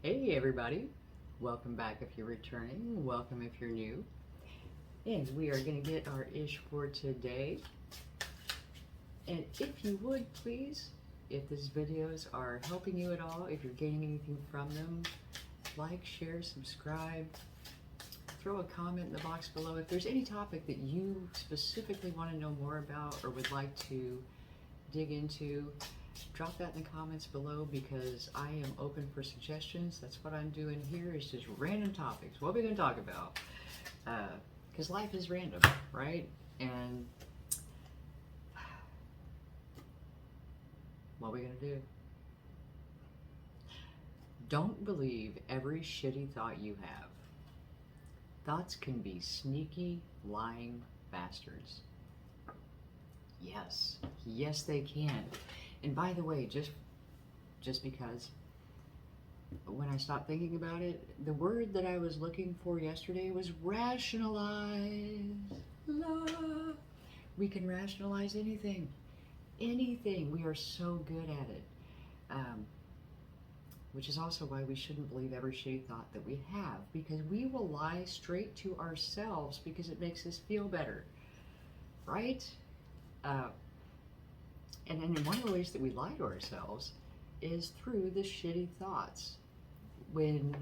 Hey everybody, welcome back if you're returning, welcome if you're new. And we are going to get our ish for today. And if you would please, if these videos are helping you at all, if you're gaining anything from them, like, share, subscribe, throw a comment in the box below. If there's any topic that you specifically want to know more about or would like to dig into, drop that in the comments below because I am open for suggestions. That's what I'm doing here, is just random topics. What are we going to talk about? Because life is random, right? And what are we going to do? Don't believe every shitty thought you have. Thoughts can be sneaky, lying bastards. Yes, yes they can. And by the way, just because when I stopped thinking about it, the word that I was looking for yesterday was rationalize. We can rationalize anything. Anything. We are so good at it. Which is also why we shouldn't believe every shitty thought that we have, because we will lie straight to ourselves because it makes us feel better. Right? And one of the ways that we lie to ourselves is through the shitty thoughts. When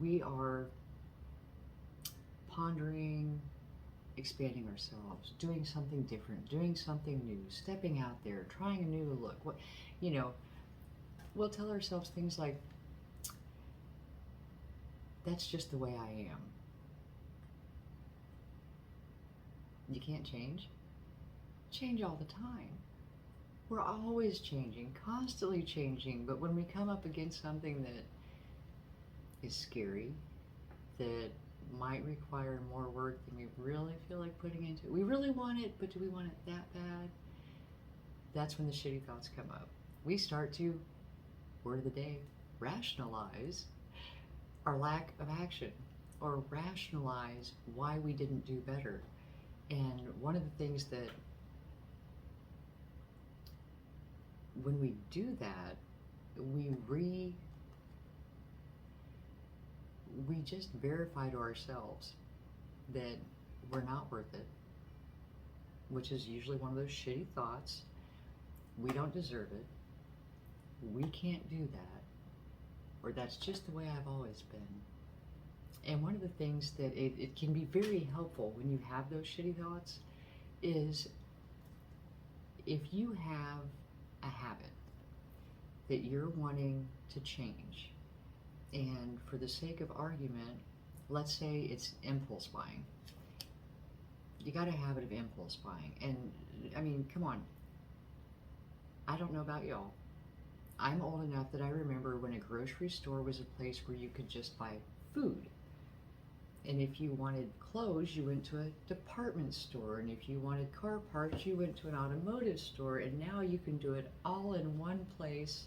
we are pondering, expanding ourselves, doing something different, doing something new, stepping out there, trying a new look, we'll tell ourselves things like, that's just the way I am. You can't change. Change all the time. We're always changing, constantly changing, but when we come up against something that is scary, that might require more work than we really feel like putting into it, we really want it, but do we want it that bad? That's when the shitty thoughts come up. We start to, word of the day, rationalize our lack of action, or rationalize why we didn't do better. And one of the things that, when we do that, we just verify to ourselves that we're not worth it, which is usually one of those shitty thoughts. We don't deserve it. We can't do that. Or that's just the way I've always been. And one of the things that it can be very helpful when you have those shitty thoughts is, if you have a habit that you're wanting to change, and for the sake of argument, let's say it's impulse buying. You got a habit of impulse buying. And I mean, come on. I don't know about y'all. I'm old enough that I remember when a grocery store was a place where you could just buy food. And if you wanted clothes, you went to a department store. And if you wanted car parts, you went to an automotive store. And now you can do it all in one place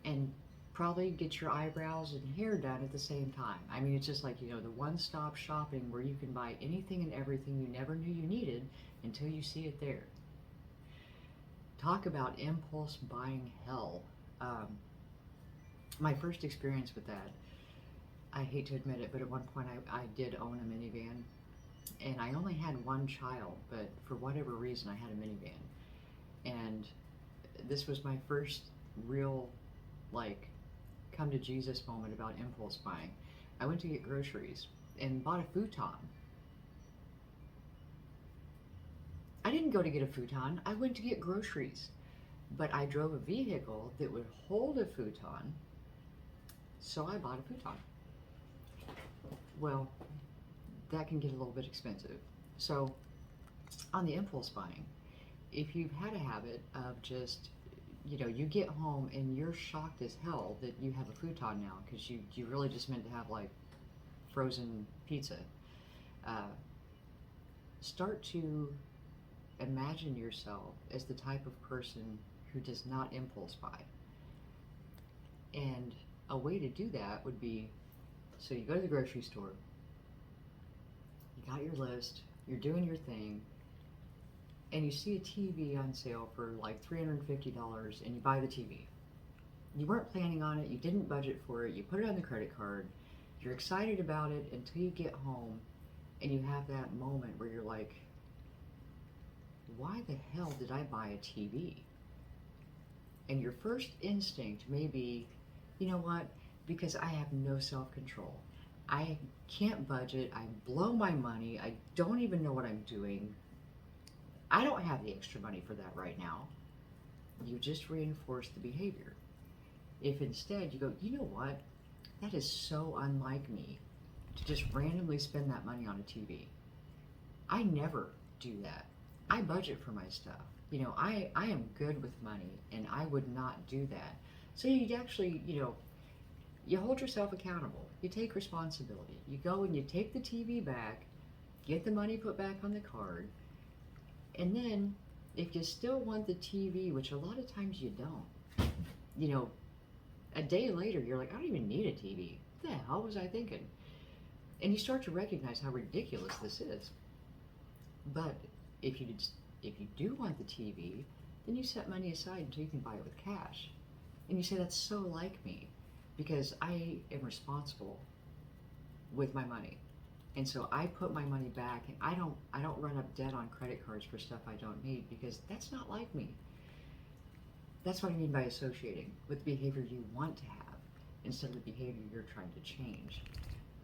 and probably get your eyebrows and hair done at the same time. I mean, it's just like, the one-stop shopping where you can buy anything and everything you never knew you needed until you see it there. Talk about impulse buying hell. My first experience with that, I hate to admit it, but at one point I did own a minivan, and I only had one child, but for whatever reason I had a minivan. And this was my first real, come to Jesus moment about impulse buying. I went to get groceries and bought a futon. I didn't go to get a futon, I went to get groceries. But I drove a vehicle that would hold a futon, so I bought a futon. Well, that can get a little bit expensive. So, on the impulse buying, if you've had a habit of just, you get home and you're shocked as hell that you have a futon now, because you really just meant to have frozen pizza. Start to imagine yourself as the type of person who does not impulse buy. And a way to do that would be, so you go to the grocery store, you got your list, you're doing your thing, and you see a TV on sale for $350 and you buy the TV. You weren't planning on it, you didn't budget for it, you put it on the credit card, you're excited about it until you get home and you have that moment where you're like, why the hell did I buy a TV? And your first instinct may be, you know what, because I have no self-control. I can't budget, I blow my money, I don't even know what I'm doing. I don't have the extra money for that right now. You just reinforce the behavior. If instead you go, you know what, that is so unlike me to just randomly spend that money on a TV. I never do that. I budget for my stuff. You know, I am good with money and I would not do that. So you actually, you know, you hold yourself accountable. You take responsibility. You go and you take the TV back, get the money put back on the card, and then if you still want the TV, which a lot of times you don't, you know, a day later you're like, I don't even need a TV. What the hell was I thinking? And you start to recognize how ridiculous this is. But if you do want the TV, then you set money aside until you can buy it with cash. And you say, that's so like me, because I am responsible with my money. And so I put my money back, and I don't run up debt on credit cards for stuff I don't need, because that's not like me. That's what I mean by associating with the behavior you want to have instead of the behavior you're trying to change.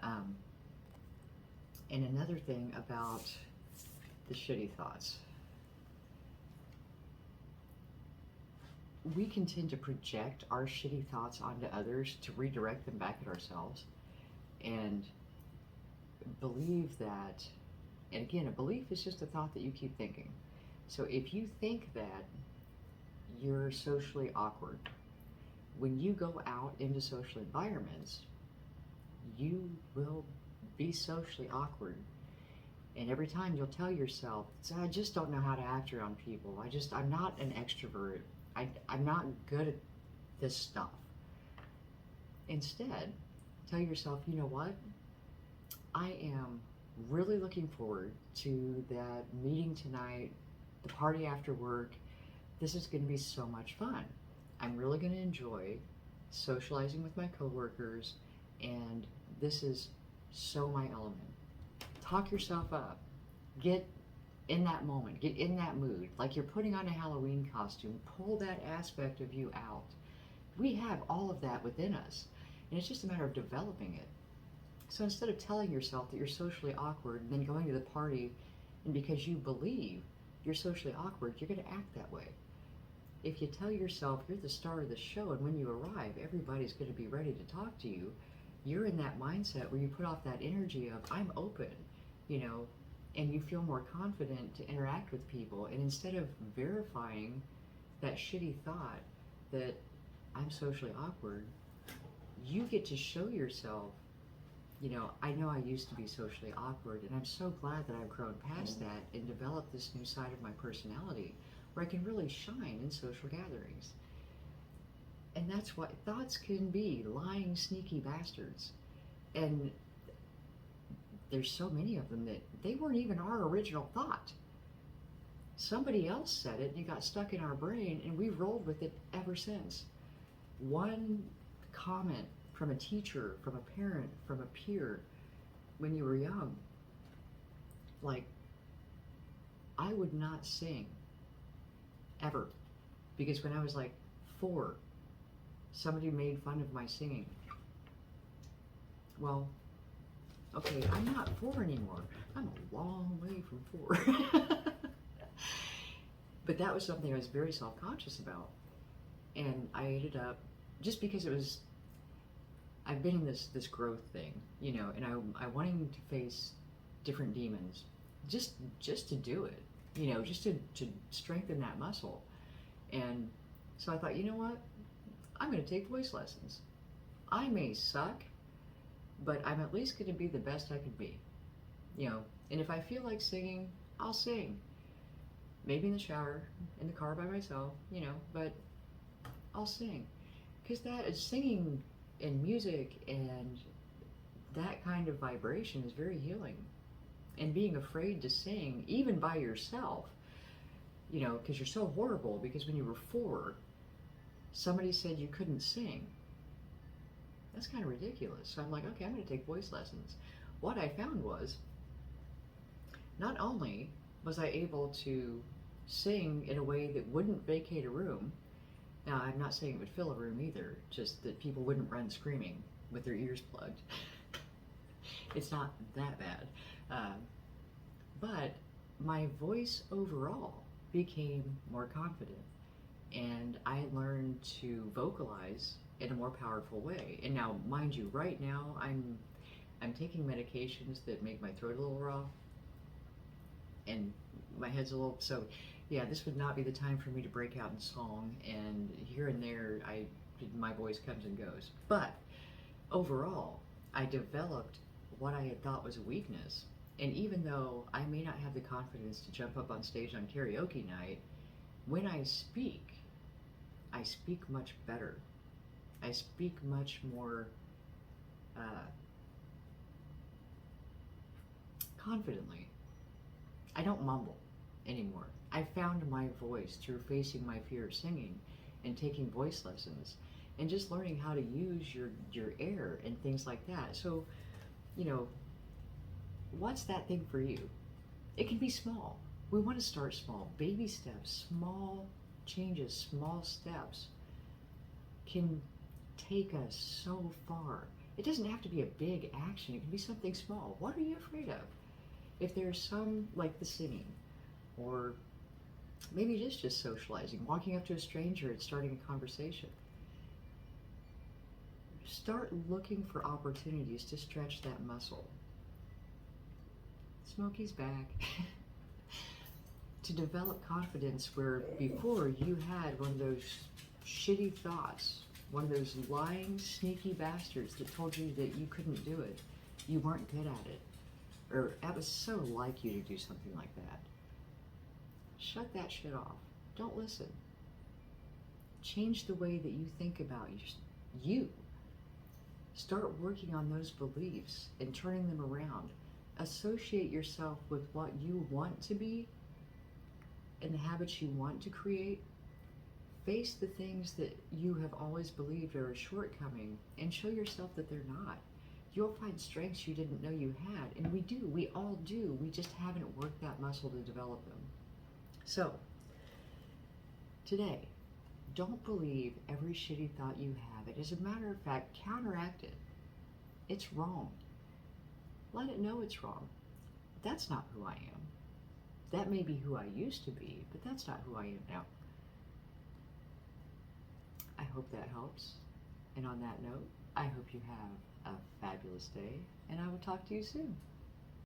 And another thing about the shitty thoughts. We can tend to project our shitty thoughts onto others to redirect them back at ourselves and believe that, and again, a belief is just a thought that you keep thinking. So if you think that you're socially awkward, when you go out into social environments, you will be socially awkward. And every time you'll tell yourself, I just don't know how to act around people. I'm not an extrovert. I'm not good at this stuff. Instead, tell yourself, you know what? I am really looking forward to that meeting tonight, the party after work. This is going to be so much fun. I'm really going to enjoy socializing with my coworkers, and this is so my element. Talk yourself up. Get in that moment. Get in that mood. Like you're putting on a Halloween costume. Pull that aspect of you out. We have all of that within us, and it's just a matter of developing it. So instead of telling yourself that you're socially awkward and then going to the party, and because you believe you're socially awkward, you're going to act that way. If you tell yourself you're the star of the show, and when you arrive, everybody's going to be ready to talk to you, you're in that mindset where you put off that energy of, I'm open, you know, and you feel more confident to interact with people. And instead of verifying that shitty thought that I'm socially awkward, you get to show yourself, you know I used to be socially awkward, and I'm so glad that I've grown past that and developed this new side of my personality where I can really shine in social gatherings. And that's what thoughts can be, lying, sneaky bastards. And there's so many of them that they weren't even our original thought. Somebody else said it and it got stuck in our brain, and we've rolled with it ever since. One comment from a teacher, from a parent, from a peer when you were young, like, I would not sing ever, because when I was like 4, somebody made fun of my singing. Well, okay, I'm not 4 anymore. I'm a long way from 4. But that was something I was very self-conscious about. And I ended up, just because I've been in this growth thing, you know, and I wanting to face different demons, just to do it, you know, just to strengthen that muscle. And so I thought, you know what? I'm going to take voice lessons. I may suck, but I'm at least going to be the best I can be, you know. And if I feel like singing, I'll sing. Maybe in the shower, in the car by myself, you know, but I'll sing. Because that is singing and music and that kind of vibration is very healing. And being afraid to sing, even by yourself, you know, because you're so horrible, because when you were 4, somebody said you couldn't sing. That's kind of ridiculous. So I'm like, okay, I'm going to take voice lessons. What I found was, not only was I able to sing in a way that wouldn't vacate a room. Now, I'm not saying it would fill a room either, just that people wouldn't run screaming with their ears plugged. It's not that bad. But my voice overall became more confident, and I learned to vocalize in a more powerful way. And now, mind you, right now I'm taking medications that make my throat a little raw, and my head's a little, so yeah, this would not be the time for me to break out in song, and here and there my voice comes and goes. But overall, I developed what I had thought was a weakness, and even though I may not have the confidence to jump up on stage on karaoke night, when I speak much better. I speak much more confidently. I don't mumble anymore. I found my voice through facing my fear of singing and taking voice lessons and just learning how to use your air and things like that. So, what's that thing for you? It can be small. We want to start small. Baby steps, small changes, small steps can take us so far. It doesn't have to be a big action. It can be something small. What are you afraid of? If there's some, like the singing, or maybe it is just socializing, walking up to a stranger and starting a conversation. Start looking for opportunities to stretch that muscle. Smokey's back. To develop confidence where before you had one of those shitty thoughts, one of those lying, sneaky bastards that told you that you couldn't do it, you weren't good at it, or that was so like you to do something like that. Shut that shit off. Don't listen. Change the way that you think about you. Start working on those beliefs and turning them around. Associate yourself with what you want to be and the habits you want to create. Face the things that you have always believed are a shortcoming and show yourself that they're not. You'll find strengths you didn't know you had, and we all do. We just haven't worked that muscle to develop them. So, today, don't believe every shitty thought you have. As a matter of fact, counteract it. It's wrong. Let it know it's wrong. That's not who I am. That may be who I used to be, but that's not who I am now. I hope that helps. And on that note, I hope you have a fabulous day, and I will talk to you soon.